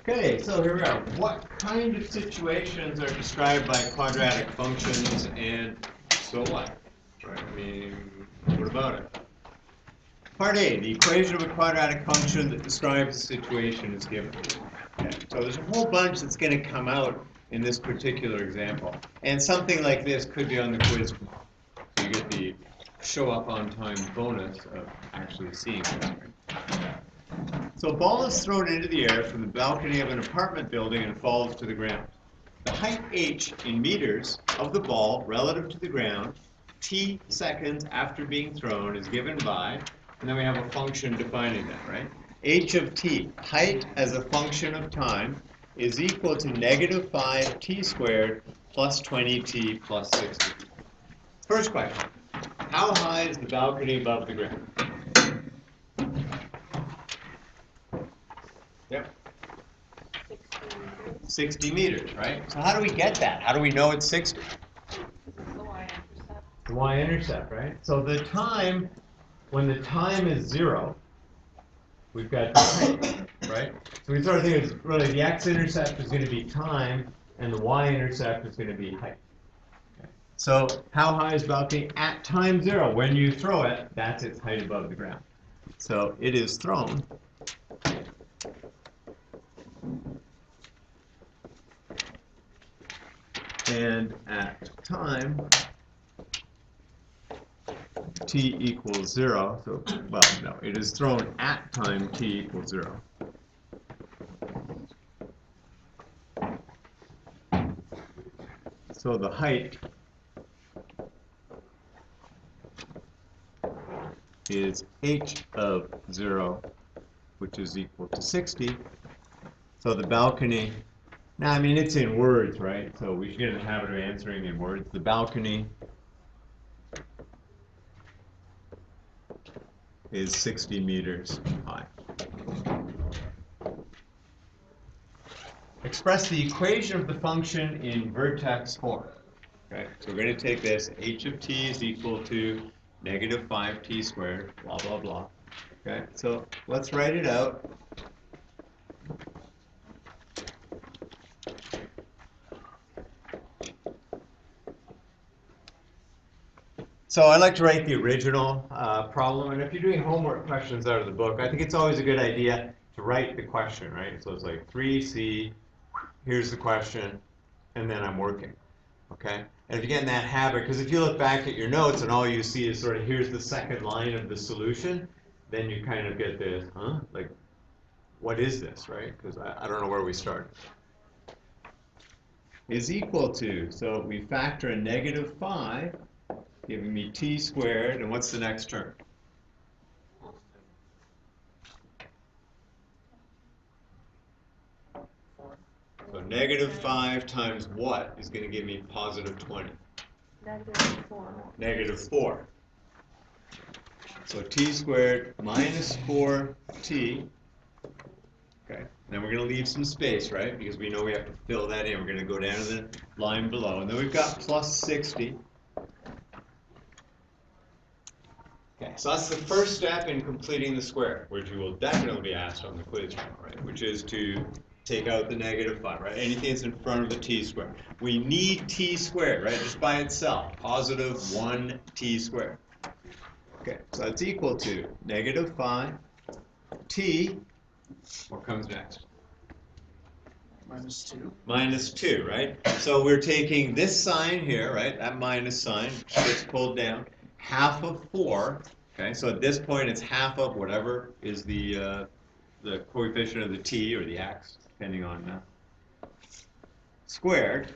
Okay, so here we are. What kind of situations are described by quadratic functions, and so what? Right? I mean, what about it? Part A, the equation of a quadratic function that describes the situation is given. Okay, so there's a whole bunch that's going to come out in this particular example. And something like this could be on the quiz. So you get the show up on time bonus of actually seeing this. Right? So a ball is thrown into the air from the balcony of an apartment building and falls to the ground. The height h in meters of the ball relative to the ground, t seconds after being thrown, is given by, and then we have a function defining that, right? H of t, height as a function of time, is equal to negative 5t squared plus 20t plus 60. First question, how high is the balcony above the ground? Yep. 60 meters, right? So how do we get that? How do we know it's 60? The y-intercept. The y-intercept, right? So the time, when the time is 0, we've got the height, right? So we sort of think it's really the x-intercept is going to be time, and the y-intercept is going to be height. Okay. So how high is balcony at time 0? When you throw it, that's its height above the ground. So it is thrown. And at time t equals 0, so, well, no, it is thrown at time t equals 0. So the height is h of 0, which is equal to 60. So the balcony, now I mean it's in words, right? So we should get in the habit of answering in words. The balcony is 60 meters high. Express the equation of the function in vertex form. Okay, so we're going to take this, h of t is equal to negative 5t squared, blah, blah, blah. Okay, so let's write it out. So I like to write the original problem, and if you're doing homework questions out of the book, I think it's always a good idea to write the question, right? So it's like 3c, here's the question, and then I'm working, okay? And if you get in that habit, because if you look back at your notes and all you see is sort of here's the second line of the solution, then you kind of get this, huh? Like, what is this, right? Because I don't know where we start. Is equal to, so we factor a negative 5, giving me t squared, and what's the next term? So negative 5 times what is going to give me positive 20? Negative 4. Negative 4. So t squared minus 4t. Okay. Then we're going to leave some space, right? Because we know we have to fill that in. We're going to go down to the line below. And then we've got plus 60. Okay, so that's the first step in completing the square, which you will definitely be asked on the quiz, right? Which is to take out the negative 5, right? Anything that's in front of the t squared. We need t squared, right? Just by itself, positive 1t squared. Okay, so that's equal to negative 5 t. What comes next? Minus 2. Minus 2, right? So we're taking this sign here, right? That minus sign gets pulled down. Half of 4. Okay, so at this point it's half of whatever is the coefficient of the t or the x, depending on squared.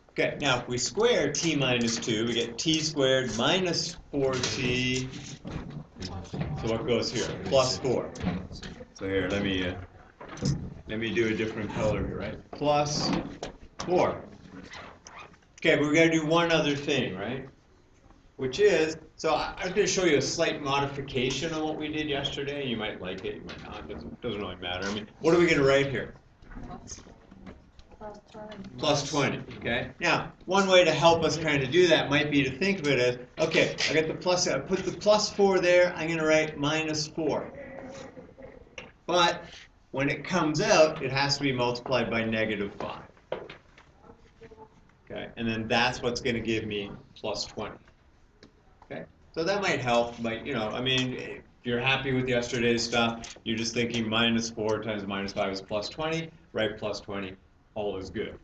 Okay, now if we square t minus 2, we get t squared minus 4t. So what goes here? Plus 4. So here, let me do a different color here, right? Plus 4. Okay, but we're going to do one other thing, right? Which is, so I'm going to show you a slight modification on what we did yesterday. You might like it, you might not. It doesn't really matter. I mean, what are we going to write here? Plus 20. Plus 20, okay? Now, one way to help us kind of do that might be to think of it as, okay, I got the plus, I put the plus 4 there, I'm going to write minus 4. But when it comes out, it has to be multiplied by -5. Okay, and then that's what's going to give me plus 20. Okay, so that might help, but I mean, if you're happy with yesterday's stuff, you're just thinking -4 times -5 is plus 20, right? Plus 20, all is good.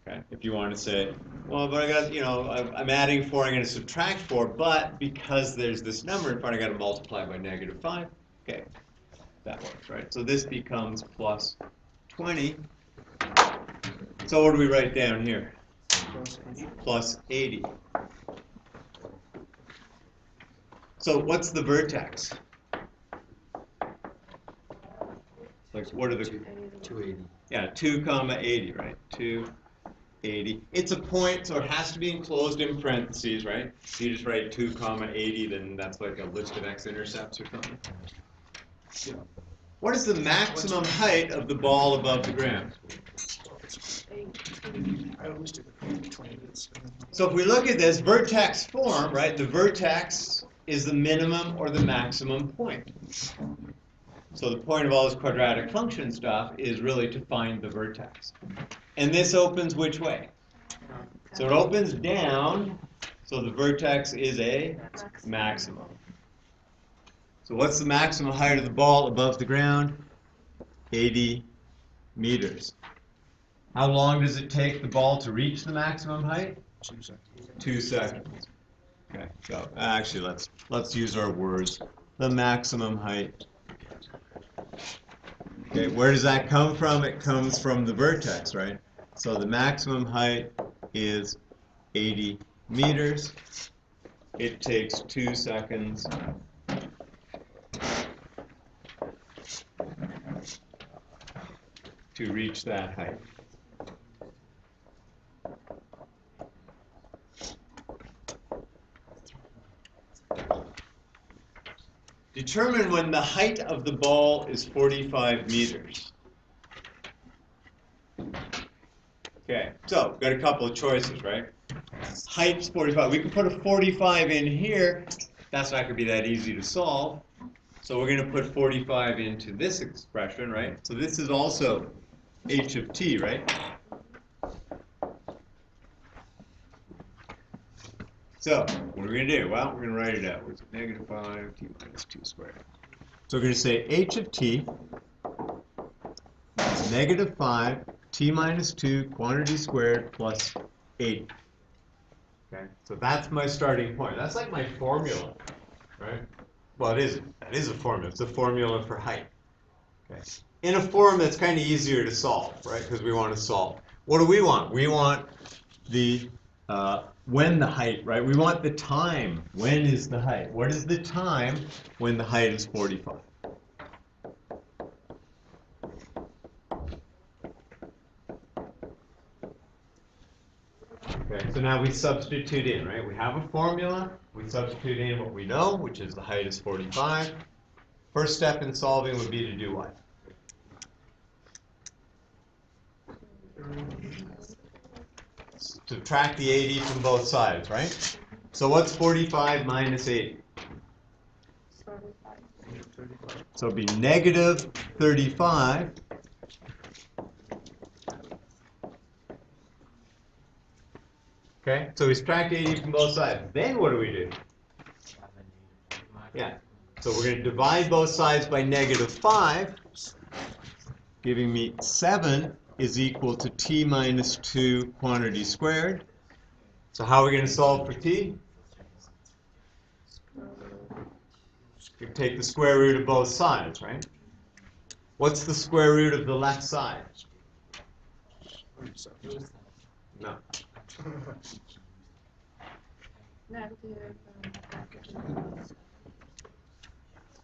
Okay, if you want to say, well, but I got, I'm adding 4, I'm going to subtract 4, but because there's this number in front, I got to multiply by -5. Okay, that works, right? So this becomes plus 20. So what do we write down here? Plus 80. So what's the vertex? Like, what are the... 280. Yeah, 2, 80, right? 280. It's a point, so it has to be enclosed in parentheses, right? So you just write 2, 80, then that's like a list of x-intercepts or something. What is the maximum height of the ball above the ground? I always do the 20 minutes. So if we look at this vertex form, right, the vertex is the minimum or the maximum point. So the point of all this quadratic function stuff is really to find the vertex. And this opens which way? So it opens down, so the vertex is a maximum. So what's the maximum height of the ball above the ground? 80 meters. How long does it take the ball to reach the maximum height? 2 seconds. 2 seconds. Okay, so actually let's use our words. The maximum height. Okay, where does that come from? It comes from the vertex, right? So the maximum height is 80 meters. It takes 2 seconds to reach that height. Determine when the height of the ball is 45 meters. Okay, so we've got a couple of choices, right? Height's 45. We could put a 45 in here. That's not going to be that easy to solve. So we're going to put 45 into this expression, right? So this is also h of t, right? So what are we going to do? Well, we're going to write it out. It's -5 t minus 2 squared. So we're going to say h of t is -5 t minus 2 quantity squared plus 80. Okay, so that's my starting point. That's like my formula, right? Well, it isn't. That is a formula. It's a formula for height. Okay. In a form that's kind of easier to solve, right? Because we want to solve. What do we want? We want the when the height, right? We want the time. When is the height? What is the time when the height is 45? Okay, so now we substitute in, right? We have a formula. We substitute in what we know, which is the height is 45. First step in solving would be to do what? Subtract the 80 from both sides, right? So what's 45 minus 80? So it'd be -35. Okay, so we subtract 80 from both sides. Then what do we do? Yeah, so we're going to divide both sides by -5, giving me 7 is equal to t minus 2 quantity squared. So how are we going to solve for t? You take the square root of both sides, right? What's the square root of the left side? No.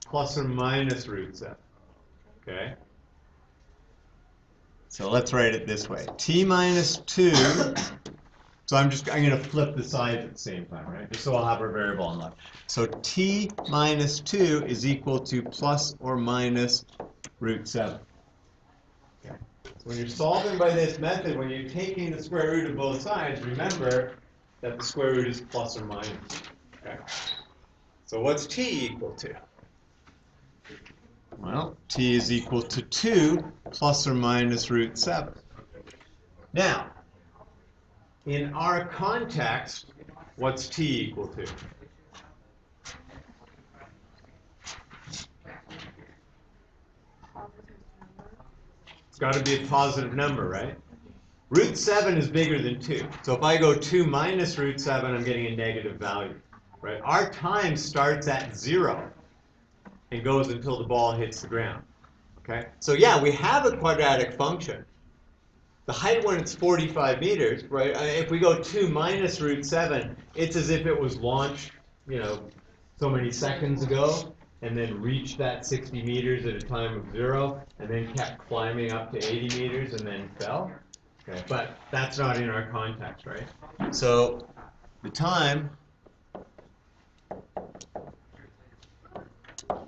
Plus or minus root 7. Okay? So let's write it this way. T minus 2. So I'm going to flip the sides at the same time, right? Just so I'll have our variable on left. So t minus 2 is equal to plus or minus root 7. Okay. So when you're solving by this method, when you're taking the square root of both sides, remember that the square root is plus or minus. Okay. So what's t equal to? Well, t is equal to 2 plus or minus root 7. Now, in our context, what's t equal to? It's got to be a positive number, right? Root 7 is bigger than 2. So if I go 2 minus root 7, I'm getting a negative value, right? Our time starts at 0 and goes until the ball hits the ground, okay? So yeah, we have a quadratic function. The height when it's 45 meters, right? If we go 2 minus root 7, it's as if it was launched, so many seconds ago, and then reached that 60 meters at a time of 0, and then kept climbing up to 80 meters and then fell. Okay, but that's not in our context, right? So the time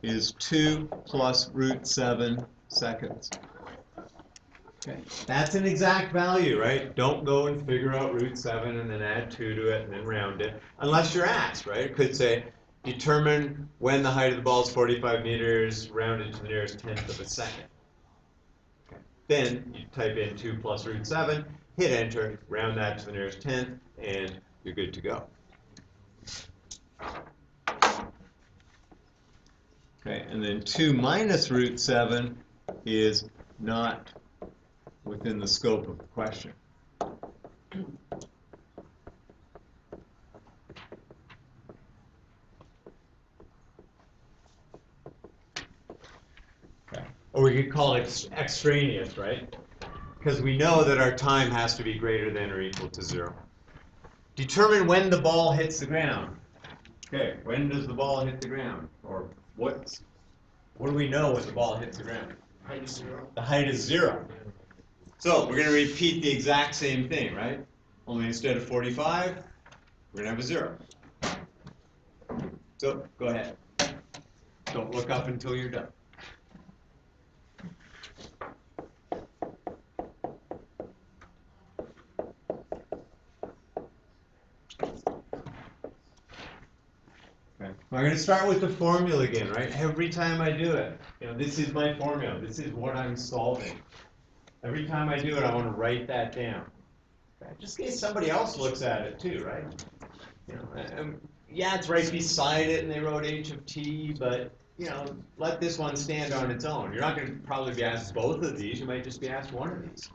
is 2 plus root 7 seconds. Okay, that's an exact value, right? Don't go and figure out root 7 and then add 2 to it and then round it, unless you're asked, right? It could say, determine when the height of the ball is 45 meters, rounded to the nearest tenth of a second. Okay. Then you type in 2 plus root 7, hit enter, round that to the nearest tenth, and you're good to go. Okay, and then 2 minus root 7 is not within the scope of the question. Okay. Or we could call it extraneous, right? Because we know that our time has to be greater than or equal to 0. Determine when the ball hits the ground. Okay, when does the ball hit the ground? Or what do we know when the ball hits the ground? Height is 0. The height is 0. So we're going to repeat the exact same thing, right? Only instead of 45, we're going to have a 0. So go ahead. Don't look up until you're done. Okay. I'm going to start with the formula again, right? Every time I do it, this is my formula. This is what I'm solving. Every time I do it, I want to write that down. Okay? Just in case somebody else looks at it too, right? Yeah, it's right beside it, and they wrote h of t, but let this one stand on its own. You're not going to probably be asked both of these. You might just be asked one of these.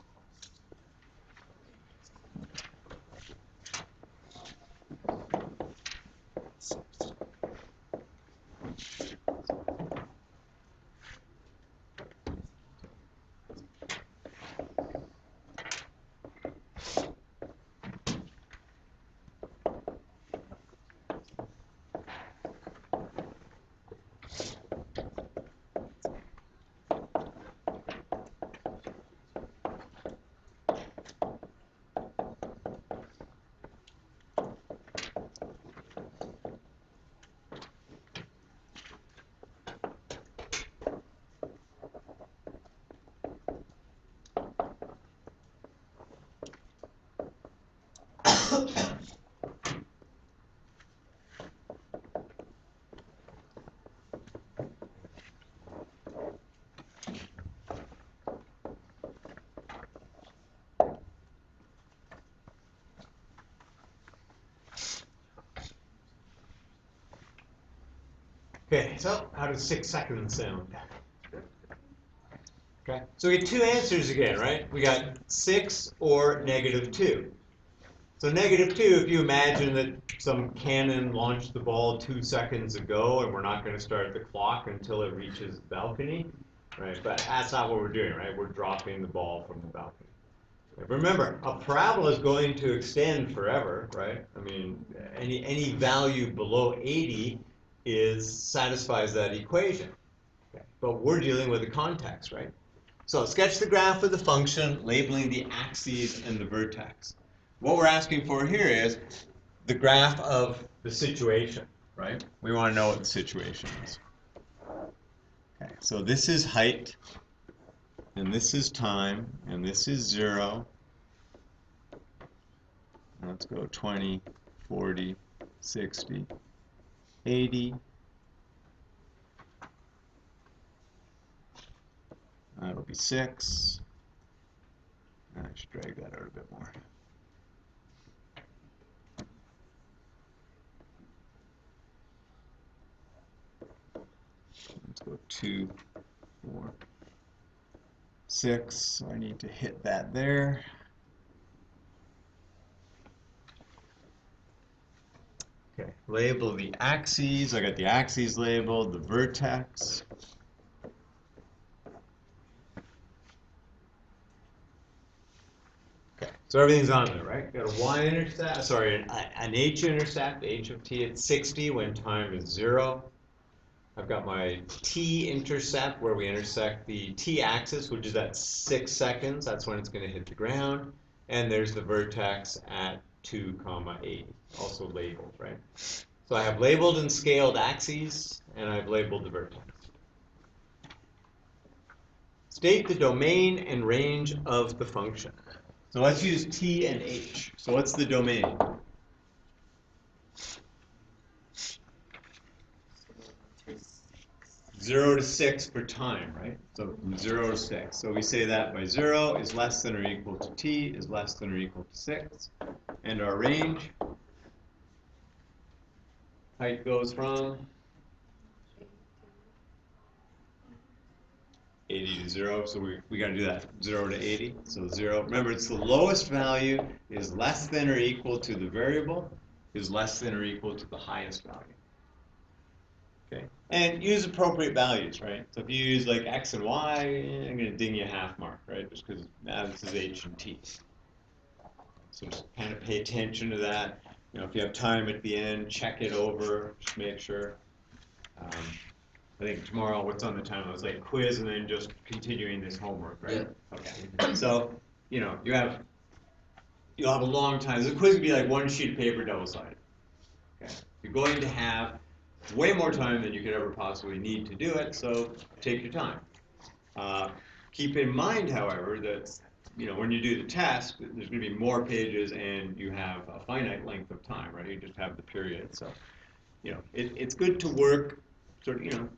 Okay, so how does 6 seconds sound? Okay, so we get two answers again, right? We got 6 or -2. So -2, if you imagine that some cannon launched the ball 2 seconds ago and we're not going to start the clock until it reaches the balcony, right? But that's not what we're doing, right? We're dropping the ball from the balcony. Remember, a parabola is going to extend forever, right? I mean, any value below 80 satisfies that equation. Okay. But we're dealing with the context, right? So sketch the graph of the function, labeling the axes and the vertex. What we're asking for here is the graph of the situation, right? We want to know what the situation is. Okay, so this is height, and this is time, and this is 0. Let's go 20, 40, 60, 80, That'll be 6. I should drag that out a bit more. Let's go 2, 4, 6. So I need to hit that there. Okay, label the axes. I got the axes labeled, the vertex. Okay, so everything's on there, right? Got a y-intercept, sorry, an h-intercept, h of t at 60 when time is 0. I've got my t-intercept where we intersect the t-axis, which is at 6 seconds. That's when it's going to hit the ground. And there's the vertex at 2, 80, also labeled, right? So I have labeled and scaled axes, and I've labeled the vertex. State the domain and range of the function. So let's use t and h. So what's the domain? Zero to 6 for time, right? So from 0 to 6. So we say that by 0 is less than or equal to t is less than or equal to 6. And our range, height goes from 80 to 0. So we got to do that 0 to 80. So 0. Remember, it's the lowest value is less than or equal to the variable is less than or equal to the highest value. Okay. And use appropriate values, right? So if you use like x and y, I'm going to ding you a half mark, right? Just because now this is h and t. So just kind of pay attention to that. You know, if you have time at the end, check it over, just make sure. I think tomorrow, what's on the time? It was like quiz and then just continuing this homework, right? Yeah. Okay. So, you know, you'll have a long time. The quiz would be like one sheet of paper, double-sided. Okay. You're going to have way more time than you could ever possibly need to do it, so take your time. Keep in mind, however, that when you do the test, there's going to be more pages and you have a finite length of time, right? You just have the period. So, it's good to work sort of,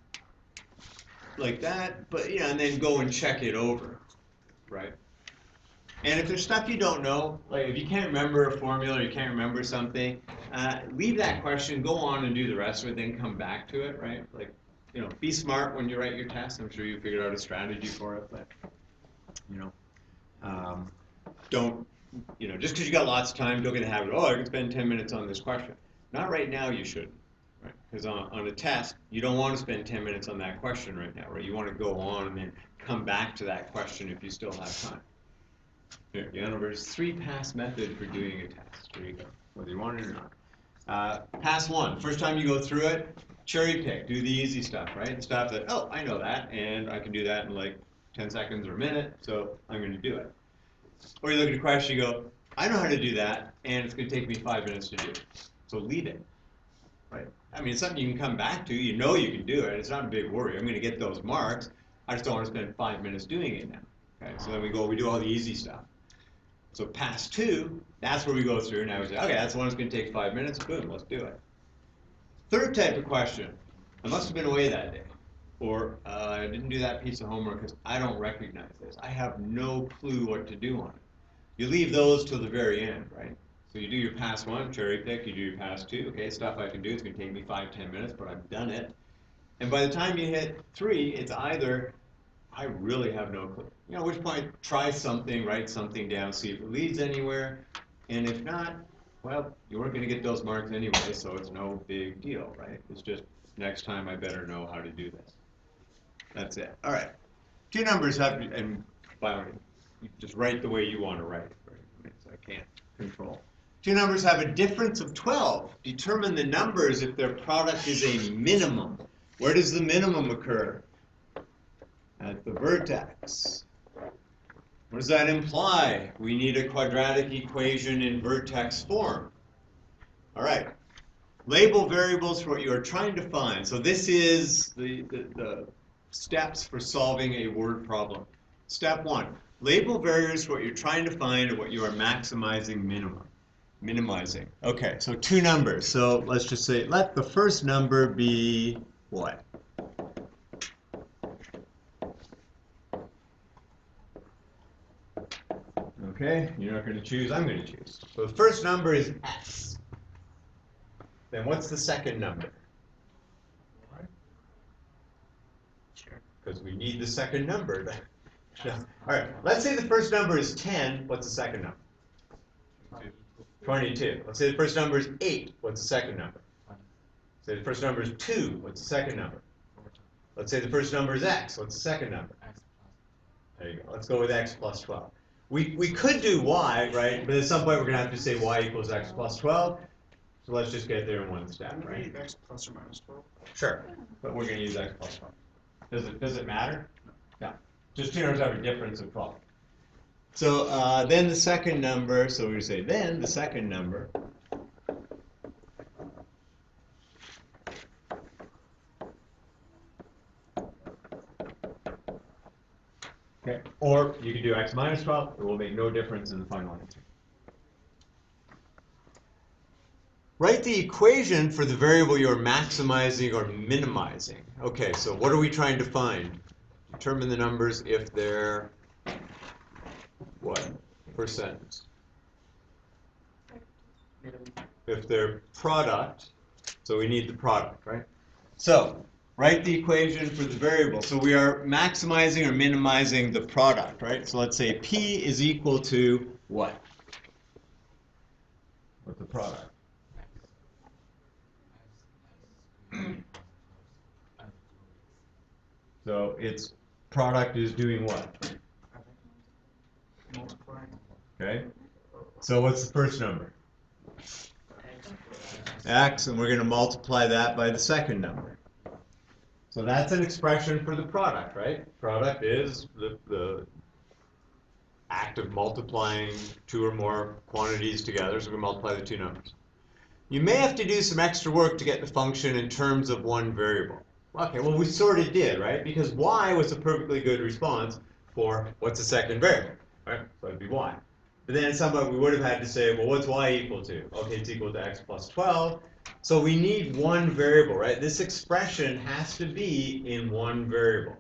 like that, but, and then go and check it over, right? And if there's stuff you don't know, like if you can't remember a formula or you can't remember something, leave that question, go on and do the rest of it, then come back to it, right? Like, be smart when you write your test. I'm sure you figured out a strategy for it, but, don't, just because you got lots of time, don't get a habit, I can spend 10 minutes on this question. Not right now, you shouldn't, right? Because on a test, you don't want to spend 10 minutes on that question right now, right? You want to go on and then come back to that question if you still have time. Here, there's 3 pass method for doing a test. There you go, whether you want it or not. Pass 1, first time you go through it, cherry pick, do the easy stuff, right? The stuff that, I know that, and I can do that in like 10 seconds or a minute, so I'm going to do it. Or you look at a question, you go, I know how to do that, and it's going to take me 5 minutes to do it. So leave it, right? I mean, it's something you can come back to. You know you can do it. It's not a big worry. I'm going to get those marks. I just don't want to spend 5 minutes doing it now. Okay, so then we do all the easy stuff. So pass 2, that's where we go through. Now we say, okay, that's the one that's going to take 5 minutes. Boom, let's do it. Third type of question, I must have been away that day. Or I didn't do that piece of homework because I don't recognize this. I have no clue what to do on it. You leave those till the very end, right? So you do your pass 1, cherry pick, you do your pass 2. Okay, stuff I can do, it's going to take me 5-10 minutes, but I've done it. And by the time you hit 3, it's either, I really have no clue. At which point, try something, write something down, see if it leads anywhere. And if not, well, you weren't going to get those marks anyway, so it's no big deal, right? It's just, next time I better know how to do this. That's it. All right. 2 numbers have, and by the way, you just write the way you want to write, right? So I can't control. 2 numbers have a difference of 12. Determine the numbers if their product is a minimum. Where does the minimum occur? At the vertex. What does that imply? We need a quadratic equation in vertex form. All right. Label variables for what you are trying to find. So this is the steps for solving a word problem. Step 1, label variables for what you're trying to find and what you are minimizing. Okay, so 2 numbers. So let's just say, let the first number be what? Okay, you're not going to choose, I'm going to choose. So the first number is s. Then what's the second number? Sure. Because we need the second number. All right, let's say the first number is 10. What's the second number? 22. Let's say the first number is 8. What's the second number? Say the first number is 2. What's the second number? Let's say the first number is x. What's the second number? There you go. Let's go with x plus 12. We could do y, right? But at some point we're going to have to say y equals x plus 12. So let's just get there in one step, right? X plus or minus 12. Sure. But we're going to use x plus 12. Does it matter? No. Just two numbers have a difference of 12. So then the second number, so we say then the second number okay. Or you can do x minus 12, it will make no difference in the final answer. Write the equation for the variable you're maximizing or minimizing. Okay, so what are we trying to find? Determine the numbers if they're what? Percent. If they're product, so we need the product, right? So write the equation for the variable. So we are maximizing or minimizing the product, right? So let's say P is equal to what? What's the product? So its product is doing what? Multiplying. Okay. So what's the first number? X, and we're going to multiply that by the second number. So that's an expression for the product, right? Product is the act of multiplying two or more quantities together, so we multiply the two numbers. You may have to do some extra work to get the function in terms of one variable. Okay, well we sort of did, right? Because y was a perfectly good response for what's the second variable, right? So it'd be y. But then at some point we would have had to say, well, what's y equal to? Okay, it's equal to x plus 12. So we need one variable, right? This expression has to be in one variable.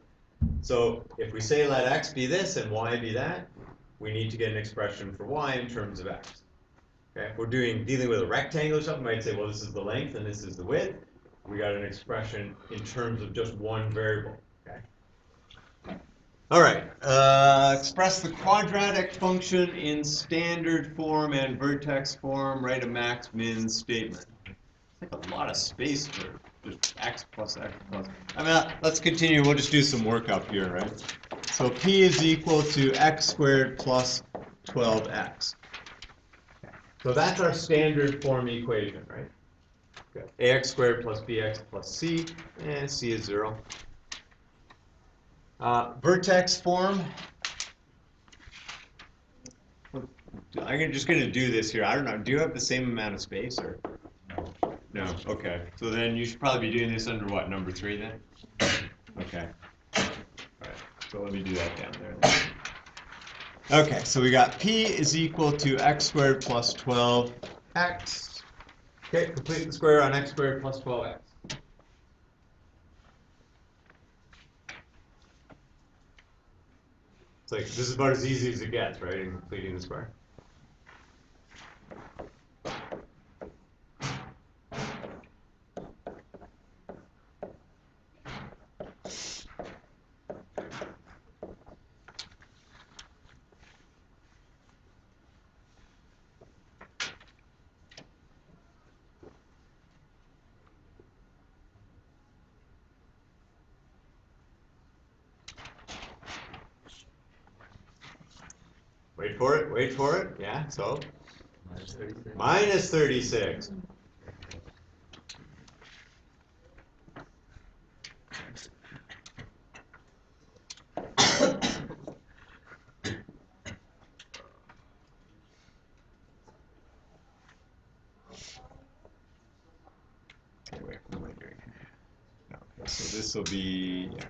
So if we say let x be this and y be that, we need to get an expression for y in terms of x. Okay, if we're dealing with a rectangle or something, we might say, well, this is the length and this is the width. We got an expression in terms of just one variable. Okay. All right. Express the quadratic function in standard form and vertex form. Write a max-min statement. It's like a lot of space for just x plus x plus. I mean, let's continue. We'll just do some work up here, right? So p is equal to x squared plus 12x. So that's our standard form equation, right? Okay. Ax squared plus bx plus c, and c is 0. Vertex form. I'm just going to do this here. I don't know. Do you have the same amount of space or? No. Okay. So then you should probably be doing this under what, number 3 then? Okay. All right. So let me do that down there then. Okay. So we got p is equal to x squared plus 12x. Okay, complete the square on x squared plus 12x. It's like, this is about as easy as it gets, right, in completing the square. Wait for it, yeah, so? Minus 36. Okay, wait, what am I doing here? No, okay, so this will be, yeah.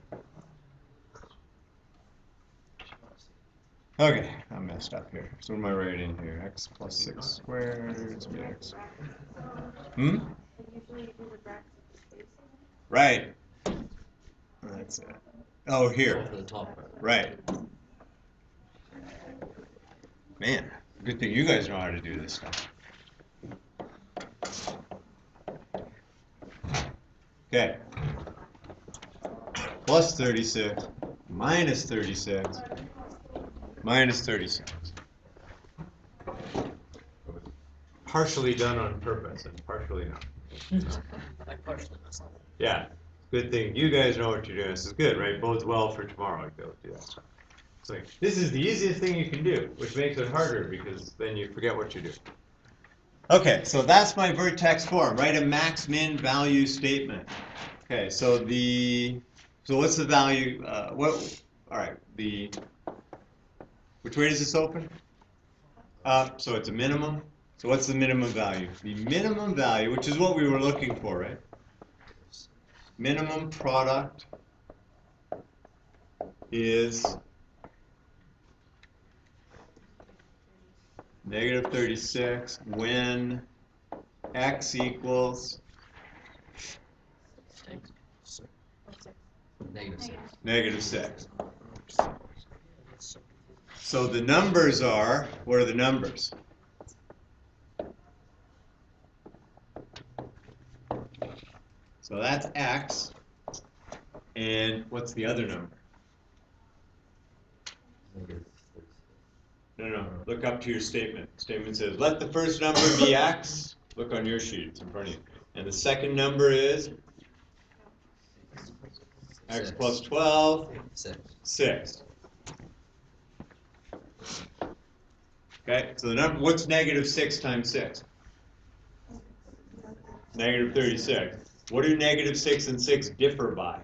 Okay, I'm messed up here. So what am I writing here? X plus 6 squared, it's gonna be x. Hmm? Usually we would bracket the space. Right. That's it. Oh, here. For the top part. Right. Man, good thing you guys know how to do this stuff. Okay. Plus 36, minus 36, minus 36. Partially done on purpose and partially not. Like partially myself. Yeah, good thing you guys know what you're doing. This is good, right? Bodes well for tomorrow to be able to do that stuff. It's like, this is the easiest thing you can do, which makes it harder because then you forget what you do. Okay, so that's my vertex form. Write a max min value statement. Okay, so what's the value? All right, which way does this open? Up, so it's a minimum. So what's the minimum value? The minimum value, which is what we were looking for, right? Minimum product is negative 36 when x equals negative 6. So the numbers are, what are the numbers? So that's x, and what's the other number? No, look up to your statement. Statement says, let the first number be x. Look on your sheet, it's in front of you. And the second number is x plus 12, 6. Okay, so the number, what's negative 6 times 6? Negative 36. What do negative 6 and 6 differ by?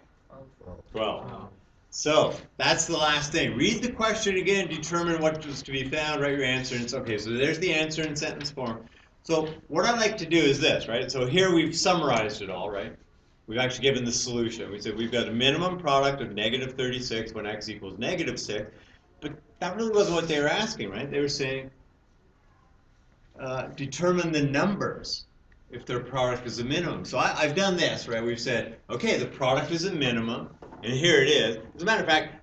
12. So that's the last thing. Read the question again, determine what was to be found, write your answer, and it's okay. So there's the answer in sentence form. So what I like to do is this, right? So here we've summarized it all, right? We've actually given the solution. We said we've got a minimum product of negative 36 when x equals negative 6. But that really wasn't what they were asking, right? They were saying, determine the numbers if their product is a minimum. So I've done this, right? We've said, okay, the product is a minimum, and here it is. As a matter of fact,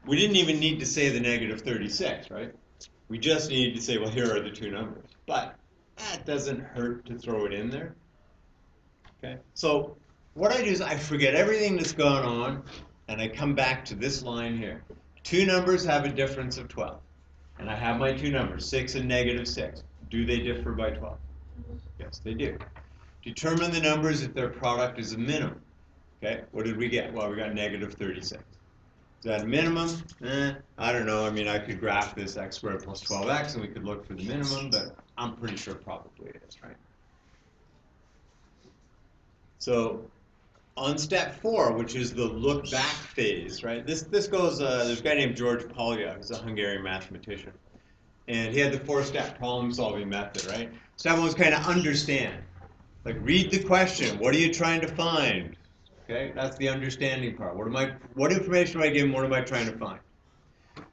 we didn't even need to say the negative 36, right? We just needed to say, well, here are the two numbers. But that doesn't hurt to throw it in there. Okay? So what I do is I forget everything that's gone on, and I come back to this line here. Two numbers have a difference of 12. And I have my two numbers, 6 and negative 6. Do they differ by 12? Yes, they do. Determine the numbers if their product is a minimum. Okay, what did we get? Well, we got negative 36. Is that a minimum? I don't know. I mean, I could graph this x squared plus 12x, and we could look for the minimum, but I'm pretty sure probably it is, right? So on step 4, which is the look back phase, right? This goes, there's a guy named George Polya, who's a Hungarian mathematician. And he had the 4-step problem-solving method, right? Step 1 was kind of understand. Like, read the question. What are you trying to find? Okay, that's the understanding part. What information am I given? What am I trying to find?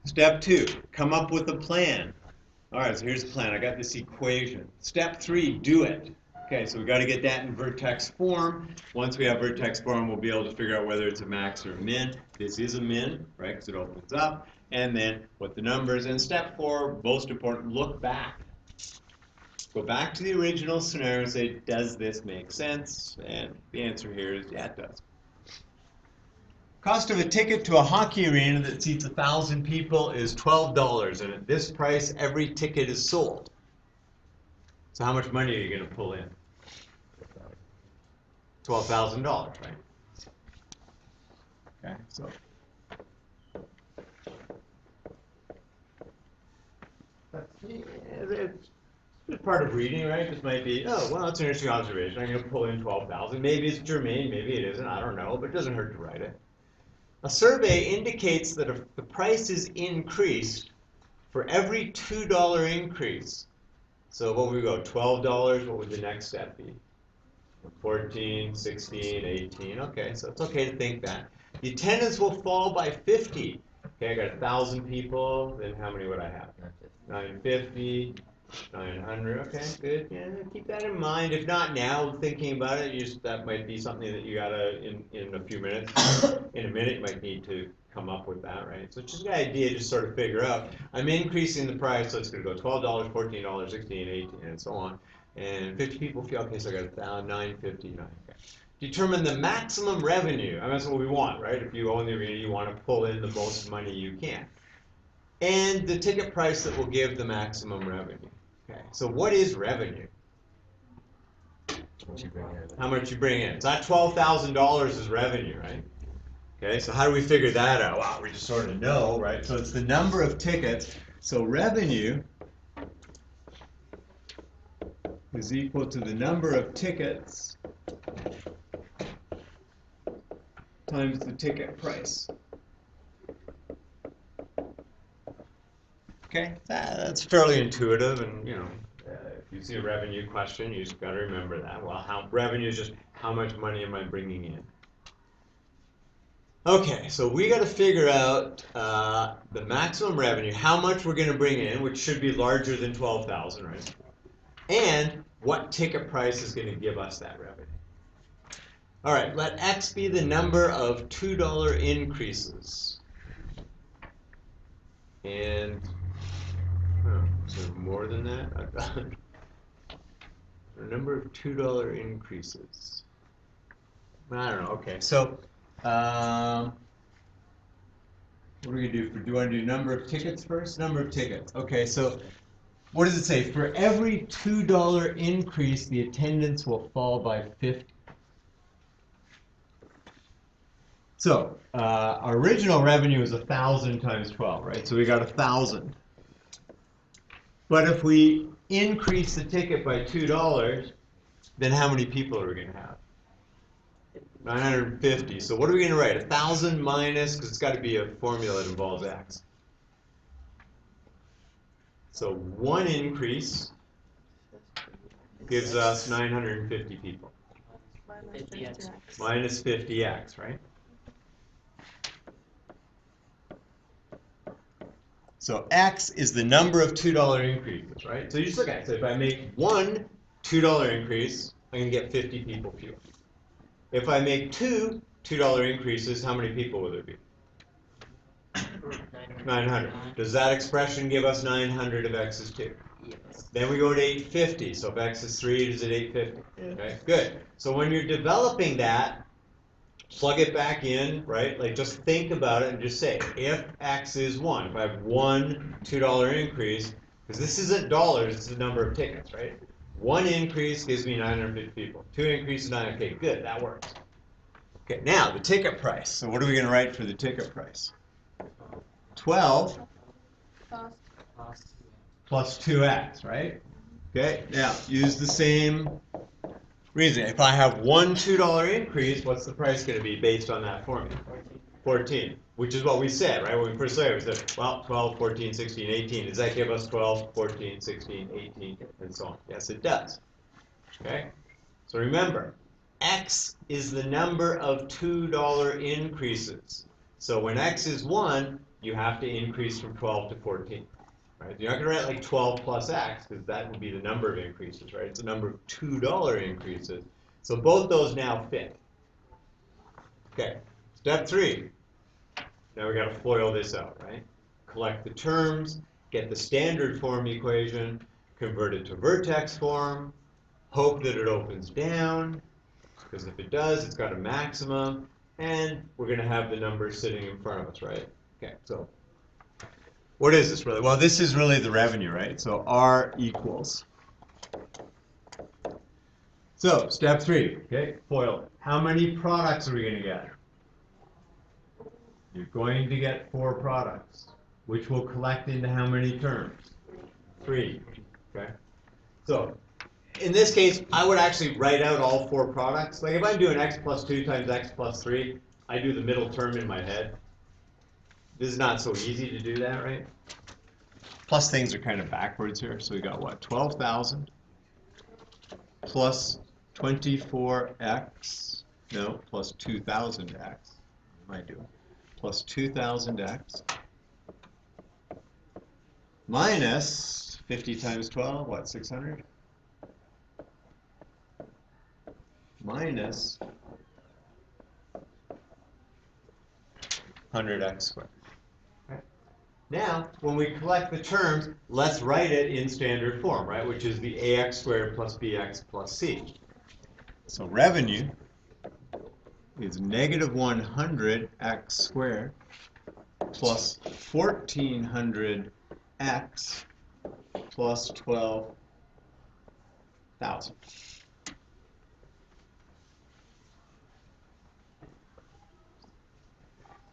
Step 2, come up with a plan. All right, so here's the plan. I got this equation. Step 3, do it. Okay, so we got to get that in vertex form. Once we have vertex form, we'll be able to figure out whether it's a max or a min. This is a min, right, because it opens up. And then what the numbers. And step 4, most important, look back. Go back to the original scenario and say, does this make sense? And the answer here is, yeah, it does. Cost of a ticket to a hockey arena that seats 1,000 people is $12, and at this price, every ticket is sold. So how much money are you going to pull in? $12,000, right? Okay, so. It's part of reading, right? This might be, oh, well, that's an interesting observation. I'm going to pull in 12,000. Maybe it's germane, maybe it isn't. I don't know, but it doesn't hurt to write it. A survey indicates that if the price is increased for every $2 increase, so what would we go, $12, what would the next step be? 14, 16, 18, okay, so it's okay to think that. The attendance will fall by 50. Okay, I got 1,000 people, then how many would I have? 950, 900, okay, good, yeah, keep that in mind. If not now, thinking about it, that might be something that you gotta, in a few minutes, in a minute, you might need to come up with that, right? So it's just an idea to sort of figure out, I'm increasing the price, so it's going to go $12, $14, $16, $18, and so on. And 50 people feel, okay, so I got $9.59. Okay. Determine the maximum revenue. I mean, that's what we want, right? If you own the arena, you want to pull in the most money you can. And the ticket price that will give the maximum revenue. Okay, so what is revenue? How much you bring in. So that $12,000 is revenue, right? Okay, so how do we figure that out? Wow, we just sort of know, right? So it's the number of tickets. So revenue is equal to the number of tickets times the ticket price. Okay, that's fairly intuitive, and you know, if you see a revenue question, you just got to remember that. Well, revenue is just how much money am I bringing in? Okay, so we got to figure out the maximum revenue, how much we're going to bring in, which should be larger than 12,000, right? And what ticket price is going to give us that revenue. All right, let X be the number of $2 increases. And, is there more than that? I've got a number of $2 increases. I don't know, okay, so, what are we going to do? Do you want to do number of tickets first? Number of tickets. Okay, so what does it say? For every $2 increase, the attendance will fall by 50. So our original revenue is 1,000 times 12, right? So we got 1,000. But if we increase the ticket by $2, then how many people are we going to have? 950. So what are we going to write? 1,000 minus, because it's got to be a formula that involves X. So one increase gives us 950 people. Minus 50x, right? So X is the number of $2 increases, right? So you just look at it. So if I make one $2 increase, I'm going to get 50 people fewer. If I make two $2 increases, how many people will there be? 900. Does that expression give us 900 if X is 2? Yes. Then we go to 850. So if X is 3, is it 850? Okay, good. So when you're developing that, plug it back in, right? Like just think about it and just say, if X is 1, if I have one $2 increase, because this isn't dollars, it's the number of tickets, right? One increase gives me 950 people. Two increases, 9, okay, good, that works. Okay, now the ticket price. So what are we going to write for the ticket price? 12 plus 2x, right? Okay, now use the same reasoning. If I have one $2 increase, what's the price going to be based on that formula? 14, which is what we said, right? When we first started, we said, well, 12, 14, 16, 18. Does that give us 12, 14, 16, 18, and so on? Yes, it does. Okay? So remember, X is the number of $2 increases. So when X is 1, you have to increase from 12 to 14. Right? You're not going to write like 12 plus X, because that would be the number of increases, right? It's the number of $2 increases. So both those now fit. Okay, step 3. Now we got to FOIL this out, right? Collect the terms, get the standard form equation, convert it to vertex form, hope that it opens down, because if it does, it's got a maximum, and we're going to have the numbers sitting in front of us, right? Okay, so what is this really? Well, this is really the revenue, right? So R equals. So step 3, okay, FOIL it. How many products are we going to get? You're going to get 4 products, which will collect into how many terms? 3, okay? So in this case, I would actually write out all 4 products. Like if I'm doing X plus 2 times X plus 3, I do the middle term in my head. This is not so easy to do that, right? Plus things are kind of backwards here. So we got what? 12,000 plus 24x. No, plus 2,000x. What am I doing? Plus 2,000x minus 50 times 12, what, 600? Minus 100x squared. Okay. Now, when we collect the terms, let's write it in standard form, right? Which is the ax squared plus bx plus c. So revenue is negative 100x squared plus 1400x plus 12,000.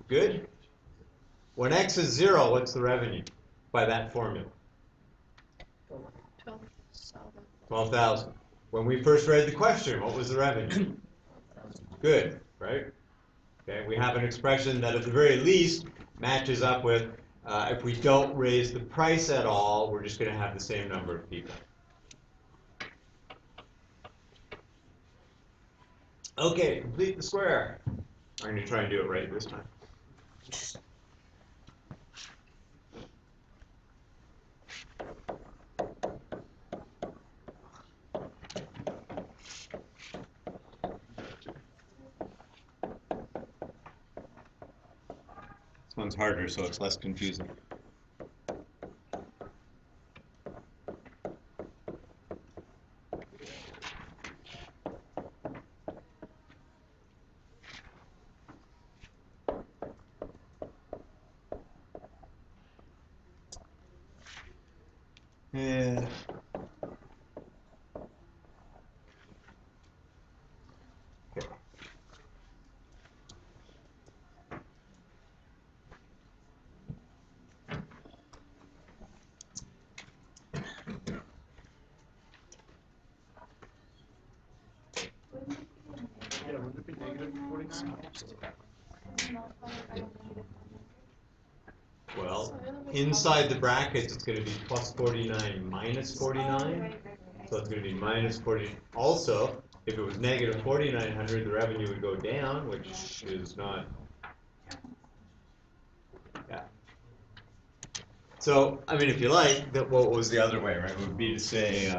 Good? When x is 0, what's the revenue by that formula? 12,000. When we first read the question, what was the revenue? Good, right? Okay, we have an expression that at the very least matches up with if we don't raise the price at all, we're just going to have the same number of people. Okay, complete the square. I'm going to try and do it right this time. This one's harder, so it's less confusing. Yeah. Okay. Yeah, wouldn't it be negative 49? Well, inside the brackets, it's going to be plus 49 minus 49. So it's going to be minus 40. Also, if it was negative 4,900, the revenue would go down, which is not. Yeah. So, I mean, if you like, that what was the other way, right? Would be to say,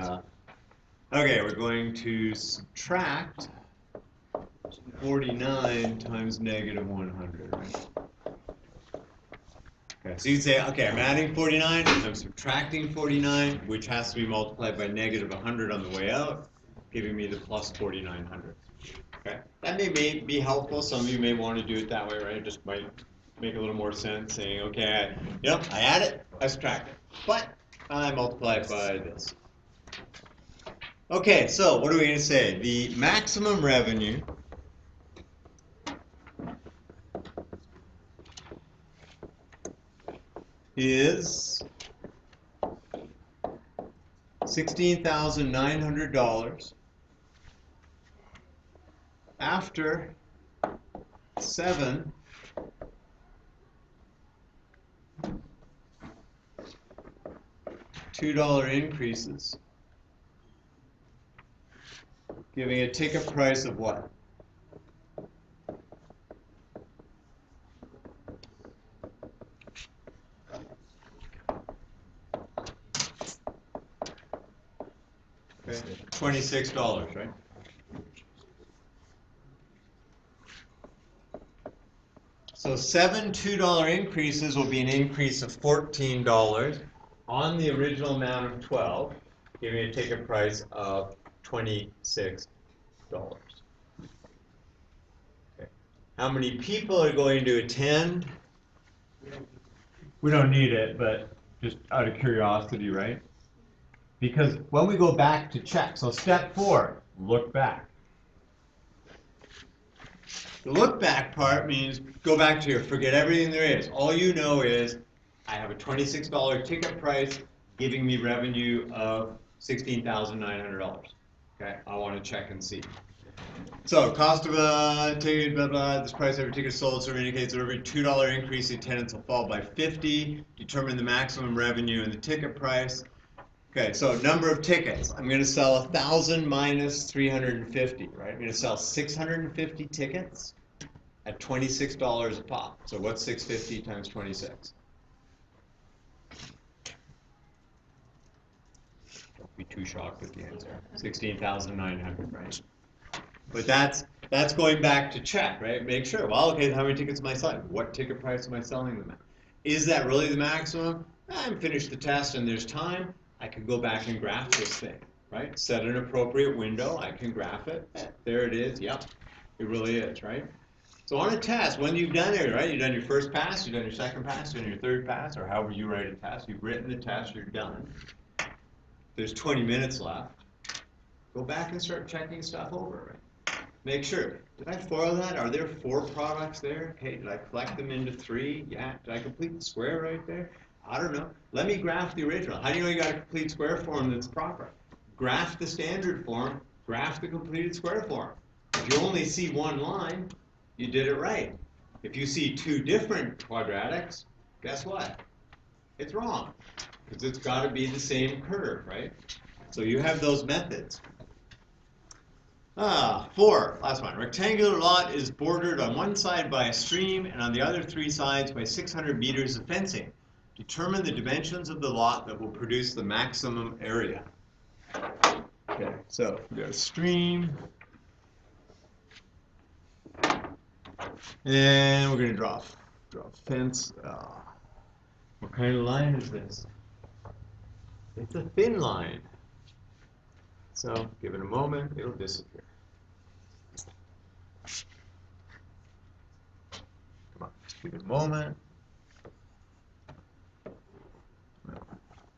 okay, we're going to subtract 49 times negative 100, right? Okay, so you'd say, okay, I'm adding 49, I'm subtracting 49, which has to be multiplied by negative 100 on the way out, giving me the plus 4,900. Okay, that may be helpful. Some of you may want to do it that way, right? It just might make a little more sense, saying, okay, I add it, I subtract it, but I multiply it by this. Okay, so what are we going to say? The maximum revenue is $16,900 after 7 $2 increases, giving a ticket price of what? Okay, $26, right? So 7 $2 increases will be an increase of $14 on the original amount of 12, giving a ticket price of $26. Okay. How many people are going to attend? We don't need it, but just out of curiosity, right? Because when we go back to check, so step 4, look back. The look back part means go back to here, forget everything there is. All you know is I have a $26 ticket price giving me revenue of $16,900. Okay, I want to check and see. So cost of a ticket, blah, blah, this price every ticket sold sort of indicates that every $2 increase in attendance will fall by 50. Determine the maximum revenue and the ticket price. Okay, so number of tickets. I'm going to sell 1,000 minus 350, right? I'm going to sell 650 tickets at $26 a pop. So what's 650 times 26? Don't be too shocked with the answer. 16,900, right? But that's That's going back to check, right? Make sure, well, okay, how many tickets am I selling? What ticket price am I selling them at? Is that really the maximum? I'm finished the test and there's time. I can go back and graph this thing, right? Set an appropriate window. I can graph it. There it is. Yep, it really is, right? So on a test, when you've done it, right? You've done your first pass, you've done your second pass, you've done your third pass, or however you write a test. You've written the test, you're done. There's 20 minutes left. Go back and start checking stuff over, right? Make sure, did I FOIL that? Are there 4 products there? Okay, did I collect them into 3? Yeah, did I complete the square right there? I don't know. Let me graph the original. How do you know you got a complete square form that's proper? Graph the standard form, graph the completed square form. If you only see one line, you did it right. If you see 2 different quadratics, guess what? It's wrong, because it's got to be the same curve, right? So you have those methods. 4, last one. Rectangular lot is bordered on one side by a stream and on the other 3 sides by 600 meters of fencing. Determine the dimensions of the lot that will produce the maximum area. Okay, so we got a stream. And we're going to draw a fence. What kind of line is this? It's a thin line. So give it a moment, it'll disappear. Come on, just give it a moment.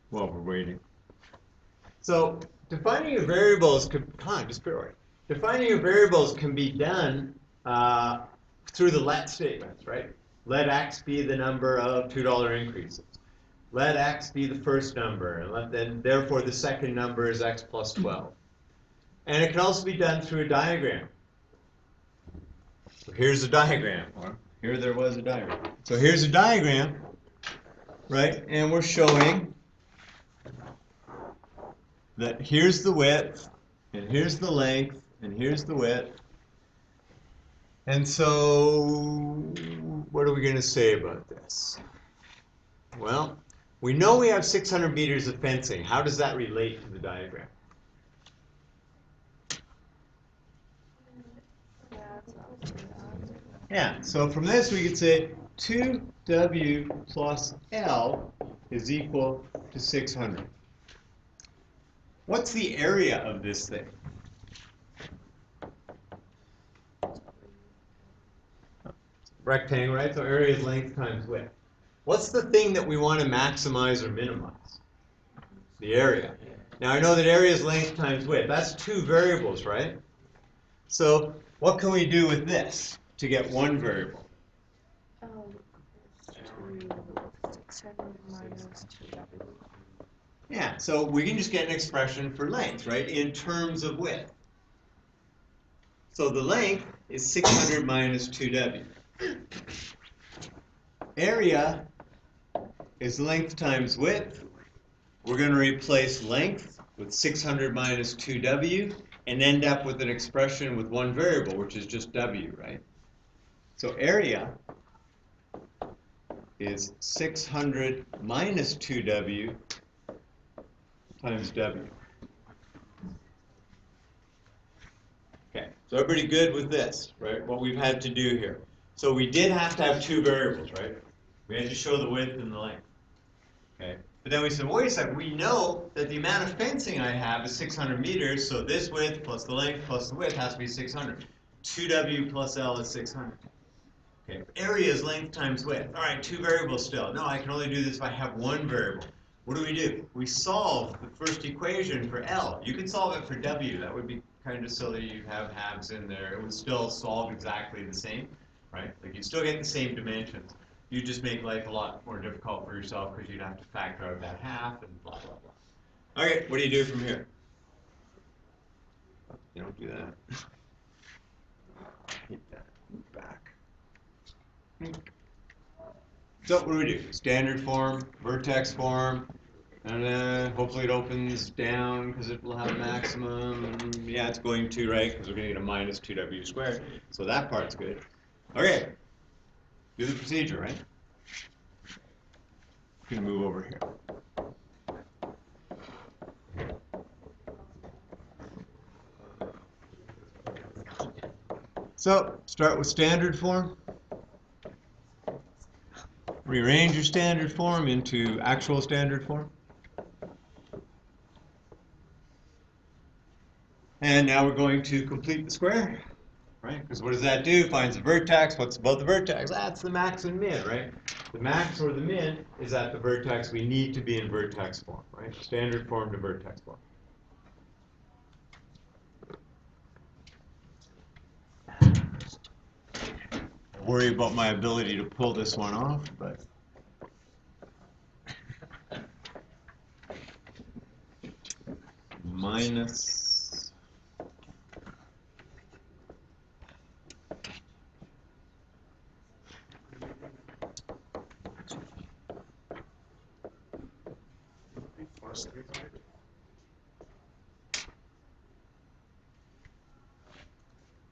While we're waiting. So defining your variables defining your variables can be done through the let statements, right? Let x be the number of $2 increases. Let x be the first number, and then therefore the second number is x plus 12. And it can also be done through a diagram. So here's a diagram, or here there was a diagram. So here's a diagram, right? And we're showing that here's the width, and here's the length, and here's the width. And so what are we going to say about this? Well, we know we have 600 meters of fencing. How does that relate to the diagram? Yeah, so from this we could say 2W plus L is equal to 600. What's the area of this thing? Rectangle, right? So area is length times width. What's the thing that we want to maximize or minimize? The area. Now I know that area is length times width. That's 2 variables, right? So what can we do with this to get 1 variable? 600 minus 2W. Yeah, so we can just get an expression for length, right, in terms of width. So the length is 600 minus 2W. Area is length times width. We're going to replace length with 600 minus 2W and end up with an expression with 1 variable, which is just W, right? So area is 600 minus 2W times W. Okay, so everybody good with this, right? What we've had to do here. So we did have to have 2 variables, right? We had to show the width and the length. Okay, but then we said, wait a second, we know that the amount of fencing I have is 600 meters, so this width plus the length plus the width has to be 600. 2W plus L is 600. Okay, area is length times width. All right, 2 variables still. No, I can only do this if I have 1 variable. What do? We solve the first equation for L. You can solve it for W. That would be kind of silly. You have halves in there. It would still solve exactly the same, right? Like you'd still get the same dimensions. You just make life a lot more difficult for yourself because you'd have to factor out that half and blah, blah, blah. Okay, what do you do from here? You don't do that. Hit that. Move back. So what do? Standard form, vertex form, and then hopefully it opens down because it will have a maximum. Yeah, it's going to, right? Because we're going to get a minus 2W squared. So that part's good. Okay, do the procedure, right? I'm going to move over here. So, start with standard form. Rearrange your standard form into actual standard form. And now we're going to complete the square, right? Because what does that do? Finds the vertex. What's above the vertex? That's the max and min, right? The max or the min is at the vertex. We need to be in vertex form, right? Standard form to vertex form. I worry about my ability to pull this one off, but minus Plus 300.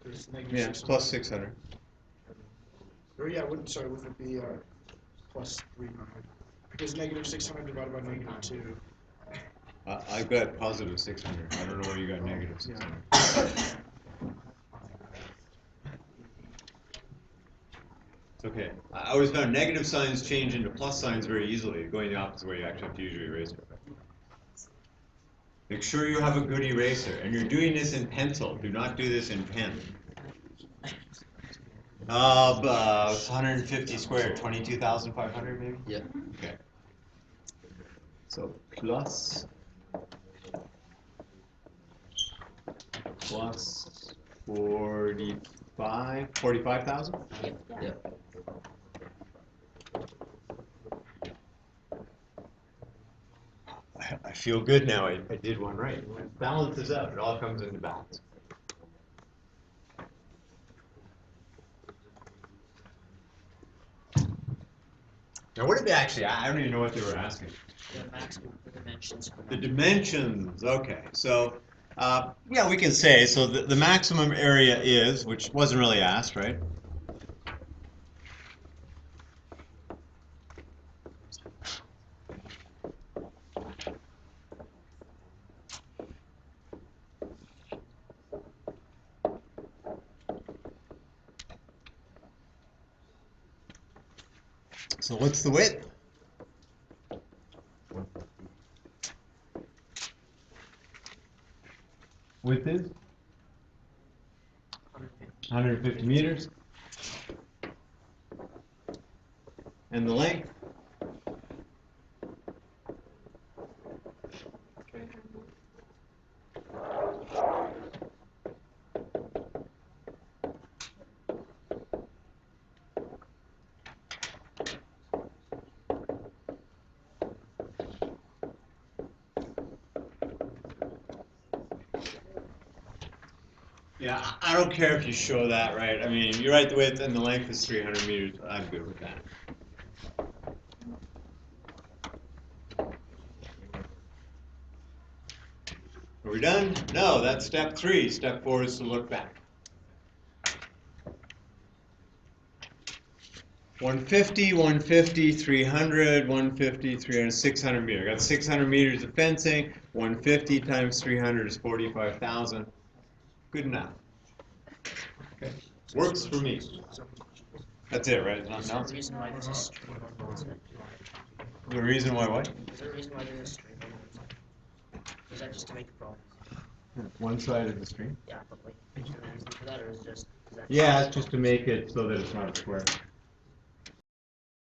There's negative yeah, 600. plus 600. Or yeah, wouldn't it be plus 300? Because negative 600 divided by negative 2. I've got positive 600. I don't know where you got negative 600. It's okay. I always found negative signs change into plus signs very easily. Going the opposite way, you actually have to use your eraser. Make sure you have a good eraser. And you're doing this in pencil. Do not do this in pen. 150 squared, 22,500 maybe? Yeah. Okay. So plus 45,000? Yeah. I feel good now. I did one right. When it balances out. It all comes into balance. Now, what did they actually? I don't even know what they were asking. The maximum dimensions. The dimensions. Okay, so yeah, we can say so. The maximum area is, which wasn't really asked, right? So what's the width? Width is 150 meters. And the length? Yeah, I don't care if you show that, right? I mean, you write the width and the length is 300 meters. I'm good with that. Are we done? No, that's step 3. Step 4 is to look back. 150, 150, 300, 150, 300, 600 meters. I got 600 meters of fencing. 150 times 300 is 45,000. Good enough. Okay. Works for me. That's it, right? Is there a reason why there's a string on both sides? The reason why what? Is there a reason why there's a string on both sides? Is that just to make the problem? One side of the string? Yeah, but like, is there a reason for that, or is it just? Is that Yeah, it's just to make it so that it's not a square.